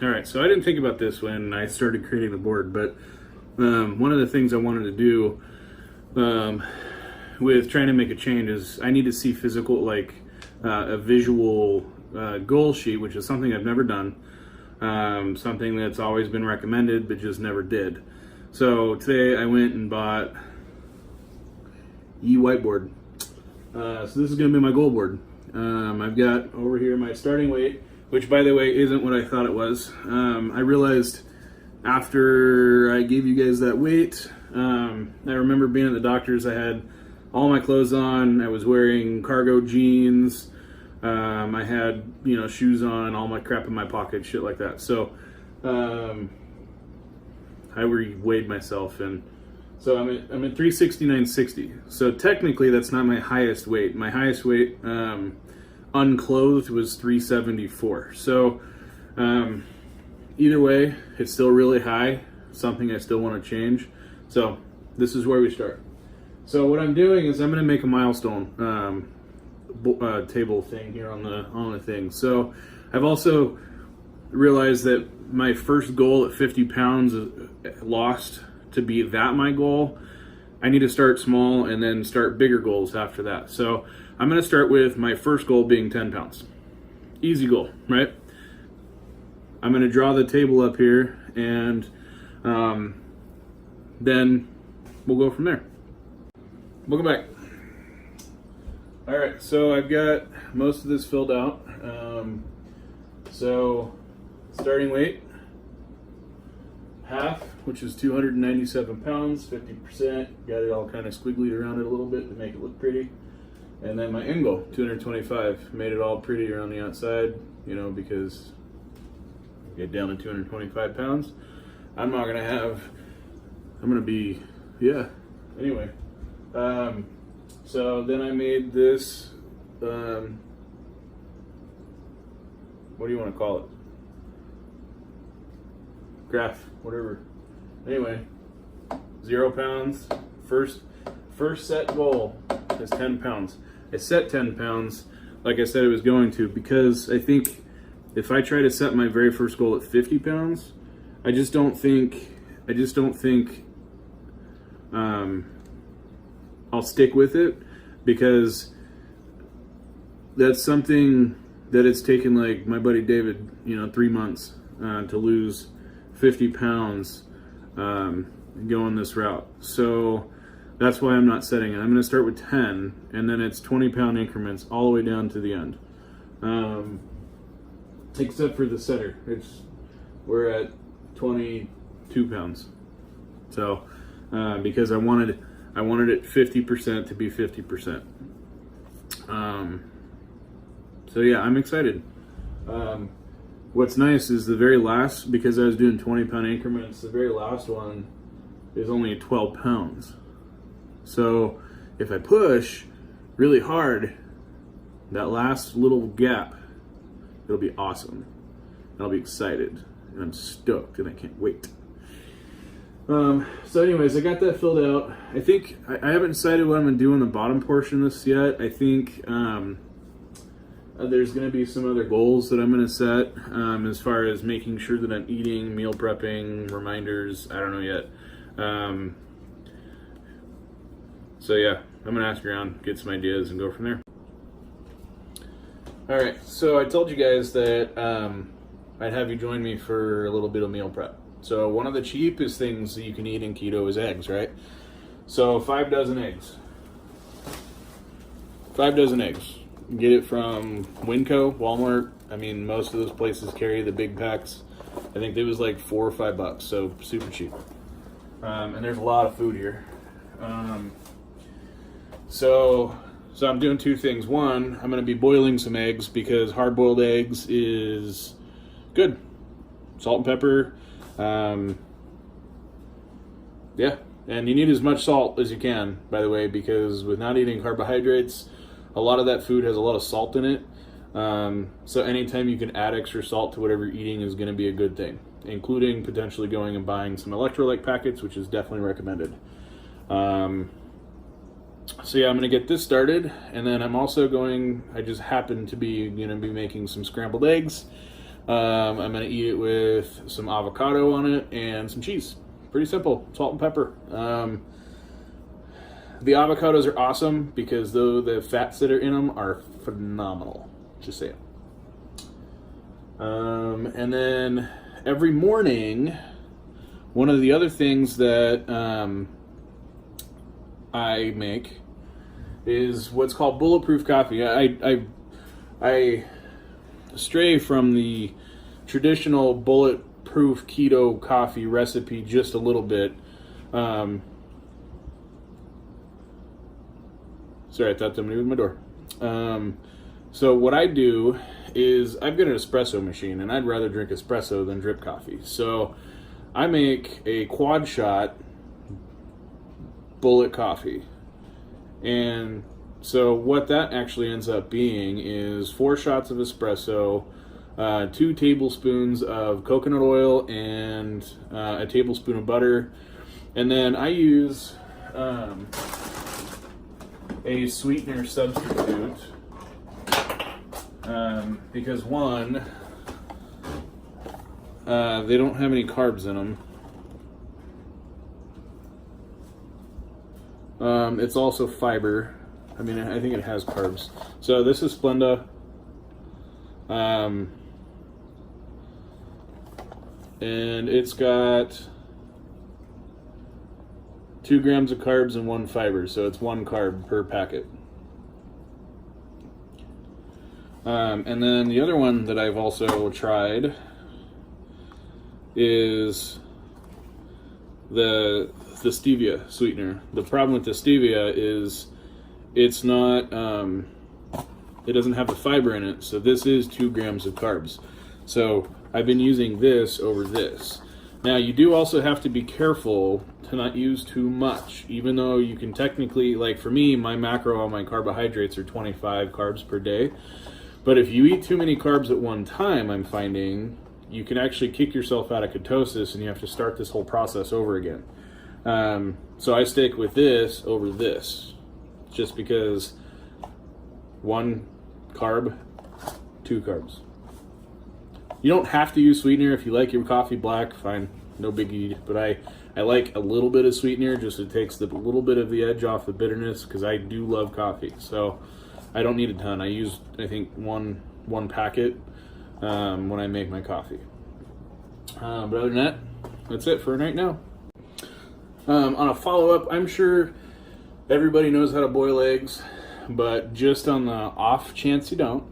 All right, so I didn't think about this when I started creating the board, but one of the things I wanted to do with trying to make a change is I need to see physical, like a visual goal sheet, which is something I've never done, something that's always been recommended but just never did. So today I went and bought whiteboard. So this is going to be my goal board. I've got over here my starting weight, which by the way isn't what I thought it was. I realized after I gave you guys that weight, I remember being at the doctor's, I had all my clothes on, I was wearing cargo jeans, I had, shoes on, all my crap in my pocket, shit like that. So I weighed myself, and so I'm at 369.60. So technically that's not my highest weight. My highest weight unclothed was 374. So either way, it's still really high, something I still want to change. So this is where we start. So what I'm doing is I'm going to make a milestone table thing here on the thing. So I've also realized that my first goal at 50 pounds lost, to be that my goal, I need to start small and then start bigger goals after that. So I'm going to start with my first goal being 10 pounds. Easy goal, right? I'm going to draw the table up here, and then we'll go from there. Welcome back. All right, so I've got most of this filled out. So starting weight, half, which is 297 pounds, 50%. Got it all kind of squiggly around it a little bit to make it look pretty. And then my end goal, 225. Made it all pretty around the outside, because get down to 225 pounds. I'm gonna be, anyway. So then I made this, what do you want to call it? Graph, whatever. Anyway, 0 pounds. First set goal is 10 pounds. I set 10 pounds, like I said I was going to, because I think if I try to set my very first goal at 50 pounds, I just don't think I'll stick with it, because that's something that it's taken, like my buddy David, 3 months to lose 50 pounds going this route. So that's why I'm not setting it. I'm going to start with 10, and then it's 20-pound increments all the way down to the end. Except for the setter, we're at 22 pounds. So because I wanted it 50% to be 50%. So yeah, I'm excited. What's nice is the very last, because I was doing 20-pound increments, the very last one is only 12 pounds. So if I push really hard, that last little gap, it'll be awesome. I'll be excited, and I'm stoked, and I can't wait. So anyways, I got that filled out. I think I haven't decided what I'm going to do on the bottom portion of this yet. I think there's going to be some other goals that I'm going to set as far as making sure that I'm eating, meal prepping, reminders. I don't know yet. So yeah, I'm going to ask around, get some ideas, and go from there. All right, so I told you guys that I'd have you join me for a little bit of meal prep. So one of the cheapest things that you can eat in keto is eggs, right? So 5 dozen eggs. 5 dozen eggs. Get it from Winco, Walmart. I mean, most of those places carry the big packs. I think it was like $4 or $5, so super cheap. And there's a lot of food here. So I'm doing 2 things. One, I'm going to be boiling some eggs, because hard-boiled eggs is good. Salt and pepper. Yeah, and you need as much salt as you can, by the way, because with not eating carbohydrates, a lot of that food has a lot of salt in it. So anytime you can add extra salt to whatever you're eating is going to be a good thing, including potentially going and buying some electrolyte packets, which is definitely recommended. So yeah, I'm going to get this started, and then I'm also I just happen to be going to be making some scrambled eggs. I'm going to eat it with some avocado on it and some cheese. Pretty simple, salt and pepper. The avocados are awesome because though the fats that are in them are phenomenal. Just saying. And then every morning, one of the other things that I make is what's called bulletproof coffee. I stray from the traditional bulletproof keto coffee recipe just a little bit. Sorry, I thought somebody was at my door. So what I do is I've got an espresso machine, and I'd rather drink espresso than drip coffee. So I make a quad shot bullet coffee. And so what that actually ends up being is 4 shots of espresso, 2 tablespoons of coconut oil, and a tablespoon of butter. And then I use a sweetener substitute because one, they don't have any carbs in them. It's also fiber. I mean, I think it has carbs. So this is Splenda. And it's got 2 grams of carbs and 1 fiber. So it's 1 carb per packet. And then the other one that I've also tried is the stevia sweetener. The problem with the stevia is it's not, it doesn't have the fiber in it. So this is 2 grams of carbs. So I've been using this over this. Now you do also have to be careful to not use too much, even though you can technically, like for me, my macro on my carbohydrates are 25 carbs per day. But if you eat too many carbs at one time, I'm finding you can actually kick yourself out of ketosis and you have to start this whole process over again. So I stick with this over this, just because 1 carb, 2 carbs. You don't have to use sweetener. If you like your coffee black, fine, no biggie. But I like a little bit of sweetener, just it takes the little bit of the edge off the bitterness, because I do love coffee. So I don't need a ton. I use, I think, one packet when I make my coffee. But other than that, that's it for right now. On a follow-up, I'm sure everybody knows how to boil eggs, but just on the off chance you don't,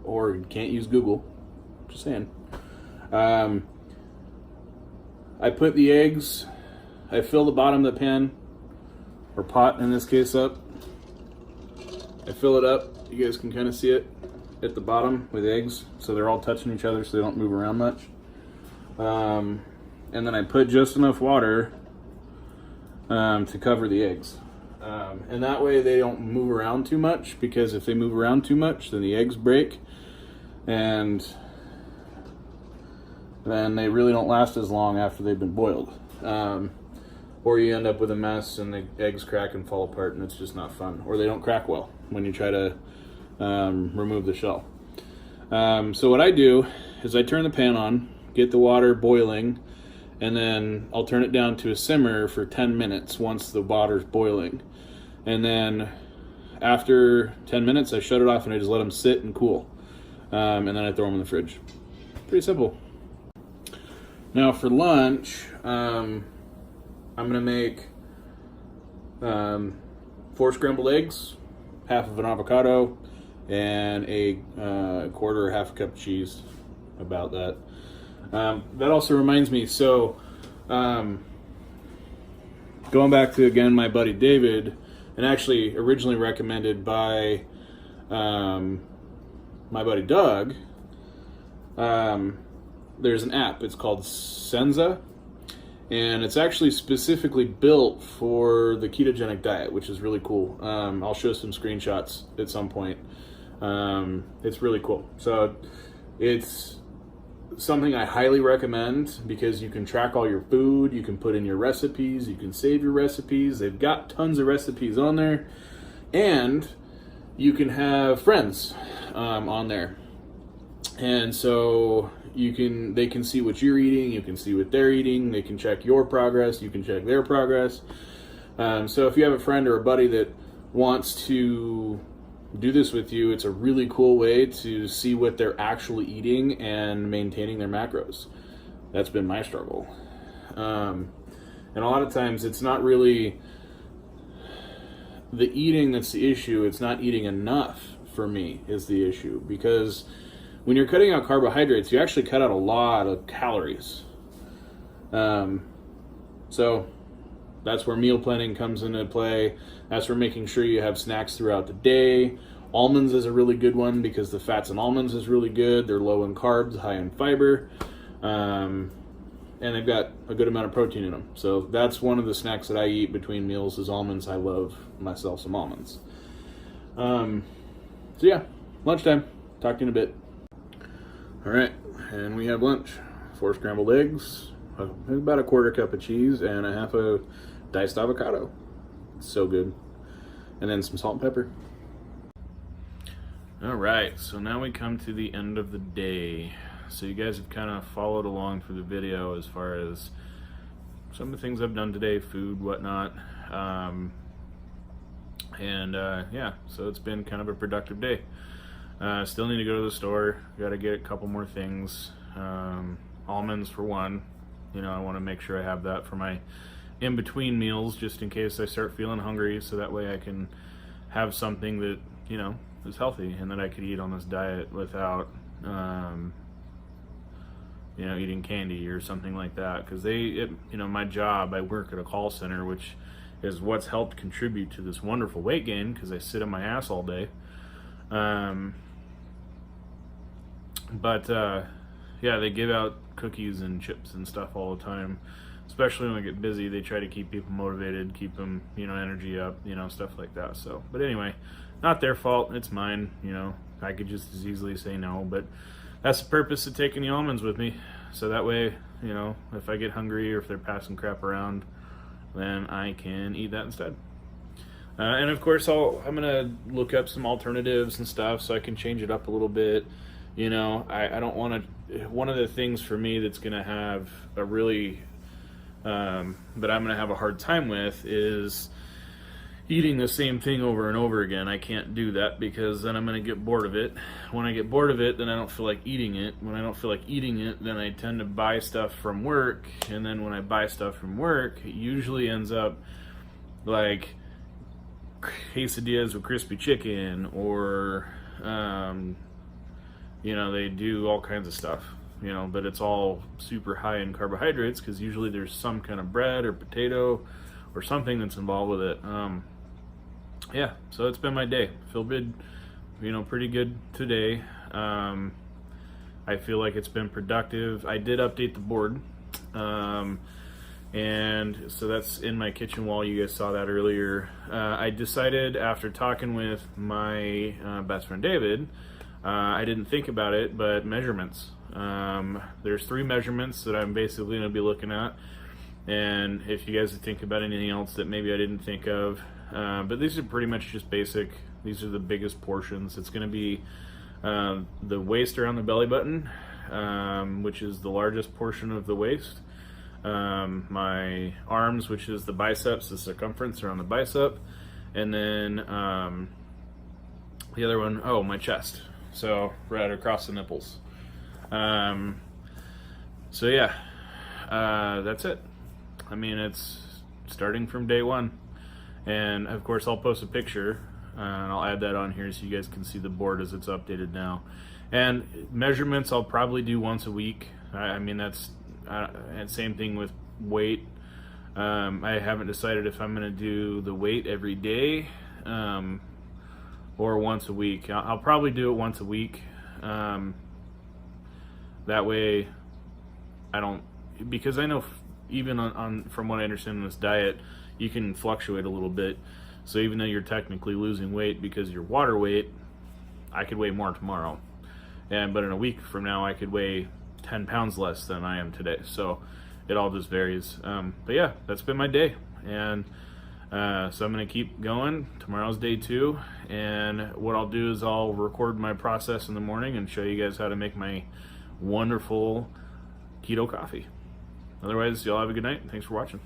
or you can't use Google, just saying. I put the eggs, I fill the bottom of the pan, or pot in this case, up. I fill it up, you guys can kind of see it at the bottom with eggs, so they're all touching each other so they don't move around much. And then I put just enough water to cover the eggs. And that way they don't move around too much, because if they move around too much, then the eggs break, and then they really don't last as long after they've been boiled. Or you end up with a mess and the eggs crack and fall apart, and it's just not fun. Or they don't crack well when you try to remove the shell. So what I do is I turn the pan on, get the water boiling, and then I'll turn it down to a simmer for 10 minutes once the water's boiling. And then after 10 minutes, I shut it off and I just let them sit and cool. And then I throw them in the fridge. Pretty simple. Now for lunch, I'm gonna make 4 scrambled eggs, half of an avocado, and a quarter or half a cup of cheese. About that. That also reminds me, so going back to, again, my buddy David, and actually originally recommended by my buddy Doug, there's an app. It's called Senza, and it's actually specifically built for the ketogenic diet, which is really cool. I'll show some screenshots at some point. It's really cool. So it's something I highly recommend, because you can track all your food, you can put in your recipes, you can save your recipes. They've got tons of recipes on there, and you can have friends on there. And so they can see what you're eating, you can see what they're eating, they can check your progress, you can check their progress. So if you have a friend or a buddy that wants to do this with you, it's a really cool way to see what they're actually eating and maintaining their macros. That's been my struggle. And a lot of times it's not really the eating that's the issue, it's not eating enough for me is the issue, because when you're cutting out carbohydrates, you actually cut out a lot of calories. So that's where meal planning comes into play. That's where making sure you have snacks throughout the day. Almonds is a really good one because the fats in almonds is really good. They're low in carbs, high in fiber, and they've got a good amount of protein in them. So that's one of the snacks that I eat between meals is almonds. I love myself some almonds. So yeah, lunchtime. Talk to you in a bit. All right, and we have lunch. 4 scrambled eggs, about a quarter cup of cheese, and a half a diced avocado. So good. And then some salt and pepper. All right, so now we come to the end of the day. So you guys have kind of followed along through the video as far as some of the things I've done today, food, whatnot. Yeah, so it's been kind of a productive day. Still need to go to the store. Got to get a couple more things. Almonds for one. You know, I want to make sure I have that for my in-between meals, just in case I start feeling hungry, so that way I can have something that, you know, is healthy and that I could eat on this diet without, you know, eating candy or something like that. Because you know, my job, I work at a call center, which is what's helped contribute to this wonderful weight gain, because I sit on my ass all day. Yeah, they give out cookies and chips and stuff all the time, especially when I get busy. They try to keep people motivated, keep them, you know, energy up, you know, stuff like that. So, but anyway, not their fault, it's mine. You know, I could just as easily say no, but that's the purpose of taking the almonds with me, so that way, you know, if I get hungry or if they're passing crap around, then I can eat that instead. And of course, I'm gonna look up some alternatives and stuff so I can change it up a little bit. You know, I don't want to. One of the things for me that's gonna have a really, that I'm gonna have a hard time with is eating the same thing over and over again. I can't do that because then I'm gonna get bored of it. When I get bored of it, then I don't feel like eating it. When I don't feel like eating it, then I tend to buy stuff from work. And then when I buy stuff from work, it usually ends up like quesadillas with crispy chicken, or you know, they do all kinds of stuff, you know, but it's all super high in carbohydrates because usually there's some kind of bread or potato or something that's involved with it. Yeah, so it's been my day. Feel good, you know, pretty good today. I feel like it's been productive. I did update the board, and so that's in my kitchen wall. You guys saw that earlier. I decided after talking with my best friend David, I didn't think about it, but measurements. There's 3 measurements that I'm basically going to be looking at, and if you guys think about anything else that maybe I didn't think of, but these are pretty much just basic. These are the biggest portions. It's going to be the waist around the belly button, which is the largest portion of the waist. My arms, which is the biceps, the circumference around the bicep, and then the other one, my chest. So right across the nipples. So yeah, that's it. I mean, it's starting from day one. And of course I'll post a picture and I'll add that on here so you guys can see the board as it's updated now. And measurements I'll probably do once a week. I mean, that's and same thing with weight. I haven't decided if I'm going to do the weight every day or once a week. I'll probably do it once a week. That way I don't, because I know even on from what I understand in this diet, you can fluctuate a little bit. So even though you're technically losing weight because of your water weight, I could weigh more tomorrow. But in a week from now, I could weigh 10 pounds less than I am today. So it all just varies. But yeah, that's been my day. And So I'm going to keep going. Tomorrow's day 2, and what I'll do is I'll record my process in the morning and show you guys how to make my wonderful keto coffee. Otherwise, y'all have a good night. Thanks for watching.